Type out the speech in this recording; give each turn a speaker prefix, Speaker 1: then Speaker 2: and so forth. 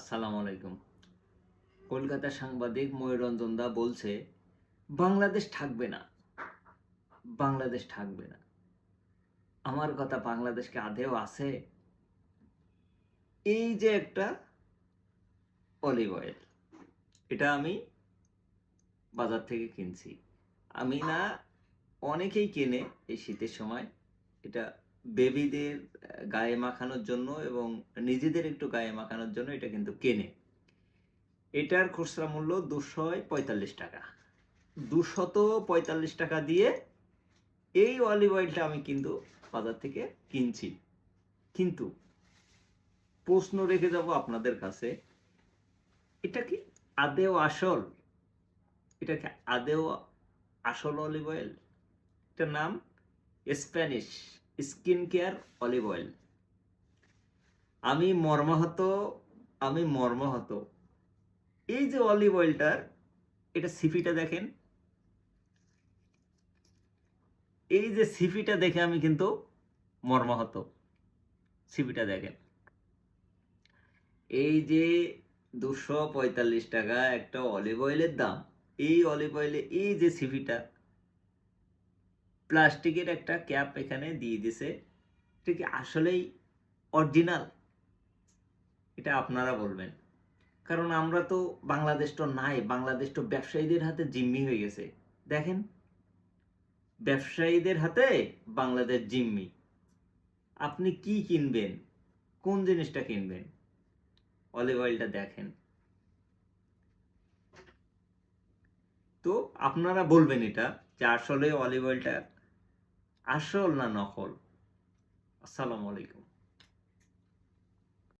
Speaker 1: আসসালামু আলাইকুম। কলকাতার সাংবাদিক ময়ূররঞ্জন দা বলছে, বাংলাদেশ থাকবে না, বাংলাদেশ থাকবে না। আমার কথা, বাংলাদেশকে আদেও আছে? এই যে একটা অলিভ অয়েল, এটা আমি বাজার থেকে কিনছি। আমি না, অনেকেই কেনে এই শীতের সময়। এটা বেবিদের গায়ে মাখানোর জন্য এবং নিজেদের একটু গায়ে মাখানোর জন্য এটা কিন্তু কেনে। এটার খুচরা মূল্য 245 টাকা। 245 টাকা দিয়ে এই অলিভ অয়েলটা আমি কিন্তু বাজার থেকে কিনছি। কিন্তু প্রশ্ন রেখে যাব আপনাদের কাছে, এটা কি আদেও আসল? এটা কি আদেও আসল অলিভ অয়েল? এটার নাম Spanish skin care olive oil. আমি মর্মাহত, আমি মর্মাহত। এই যে অলিভ অয়েলটার, এটা সিপিটা দেখেন। এই যে সিপিটা দেখে আমি কিন্তু মর্মাহত। সিপিটা দেখেন। এই যে 245 টাকা একটা অলিভ অয়েলের দাম, এই অলিভ অয়েলে এই যে সিপিটা, প্লাস্টিকের একটা ক্যাপ এখানে দিয়ে দিছে। এটা কি আসলেই অরিজিনাল? এটা আপনারা বলবেন। কারণ আমরা তো, বাংলাদেশ তো নাই, বাংলাদেশ তো ব্যবসায়ীদের হাতে জিম্মি হয়ে গেছে। দেখেন, ব্যবসায়ীদের হাতে বাংলাদেশ জিম্মি। আপনি কি কিনবেন? কোন জিনিসটা কিনবেন? অলিভ অয়েলটা দেখেন তো, আপনারা বলবেন এটা যে আসলে অলিভ অয়েলটা আসল না নকল। আসসালামু আলাইকুম।